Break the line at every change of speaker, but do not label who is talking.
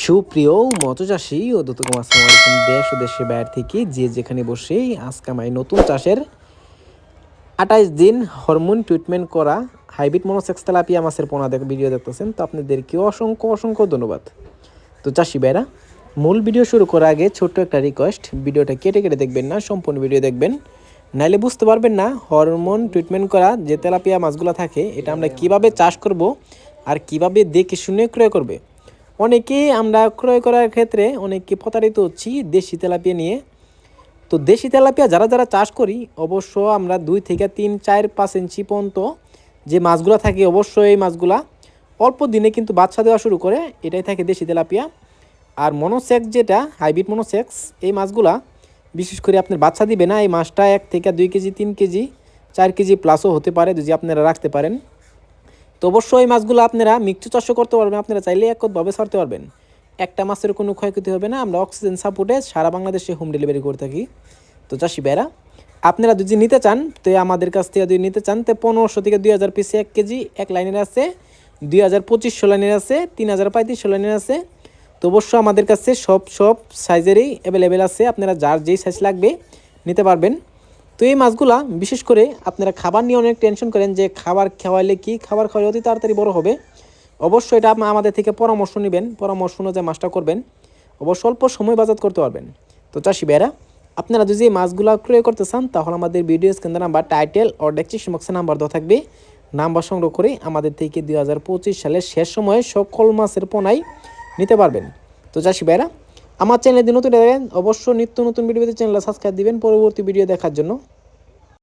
সুপ্রিয় মৎস্যচাষী ও দর্শক আসসালামু আলাইকুম। দেশ ও দেশের বাইরে থেকে যে যেখানে বসে আজকে আমি নতুন চাষের 28 দিন হরমোন ট্রিটমেন্ট করা হাইব্রিড মনোসেক্স তেলাপিয়া মাছের পোনা ভিডিও দেখতেছেন, তো আপনাদেরকে অসংখ্য অসংখ্য ধন্যবাদ। তো চাষি ভাইরা, মূল ভিডিও শুরু করার আগে ছোট্ট একটা রিকোয়েস্ট, ভিডিওটা কেটে কেটে দেখবেন না, সম্পূর্ণ ভিডিও দেখবেন, নাইলে বুঝতে পারবেন না হরমোন ট্রিটমেন্ট করা যে তেলাপিয়া মাছগুলো থাকে এটা আমরা কিভাবে চাষ করব আর কিভাবে দেখে শুনে ক্রয় করবে। অনেকেই আমরা ক্রয় করার ক্ষেত্রে অনেকে প্রতারিত হচ্ছি দেশি তেলাপিয়া নিয়ে। তো দেশি তেলাপিয়া যারা যারা চাষ করি অবশ্য আমরা 2 থেকে 3, 4, 5 ইঞ্চি পর্যন্ত যে মাছগুলো থাকে অবশ্যই এই মাছগুলা অল্প দিনে কিন্তু বাচ্চা দেওয়া শুরু করে, এটাই থাকে দেশি তেলাপিয়া। আর মনোসেক্স যেটা হাইব্রিড মনোসেক্স, এই মাছগুলা বিশেষ করে আপনার বাচ্চা দিবে না। এই মাছটা 1 থেকে 2 কেজি, 3 কেজি, 4 কেজি প্লাসও হতে পারে যদি আপনারা রাখতে পারেন। তো অবশ্যই এই মাছগুলো আপনারা মিক্সড চাষও করতে পারবেন, আপনারা চাইলে এককভাবে ছাড়তে পারবেন, একটা মাছের কোনো ক্ষয়ক্ষতি হবে না। আমরা অক্সিজেন সাপোর্টে সারা বাংলাদেশে হোম ডেলিভারি করে থাকি। তো চাষি ভাইরা, আপনারা যদি নিতে চান তো আমাদের কাছ থেকে যদি নিতে চান তো 1500 থেকে 2000 পিসে 1 কেজি এক লাইনের আছে, 2200 লাইনের আছে, 3035 লাইনের আছে। তো অবশ্যই আমাদের কাছে সব সাইজেরই অ্যাভেলেবেল আছে, আপনারা যার যেই সাইজ লাগবে নিতে পারবেন। তো এই মাছগুলা বিশেষ করে আপনারা খাবার নিয়ে অনেক টেনশন করেন যে খাবার খাওয়াইলে কি খাবার খাওয়ালে অতি তাড়াতাড়ি বড় হবে। অবশ্যই এটা আমাদের থেকে পরামর্শ নেবেন, পরামর্শ অনুযায়ী মাছটা করবেন, অবশ্য অল্প সময় বাজার করতে পারবেন। তো চাষি ভাইরা, আপনারা যদি এই মাছগুলো ক্রয় করতে চান তাহলে আমাদের ভিডিও স্ক্রিনে নাম্বার, টাইটেল ও ডেসক্রিপশন বক্সে নাম্বার দেওয়া থাকবে, নাম্বার সংগ্রহ করে আমাদের থেকে 2025 সালের শেষ সময়ে সকল মাছের পোনাই নিতে পারবেন। তো চাষি ভাইরা, আমার চ্যানেলে নতুন দেখেন অবশ্যই নিত্য নতুন ভিডিও পেতে চ্যানেলটা সাবস্ক্রাইব দিবেন পরবর্তী ভিডিও দেখার জন্য।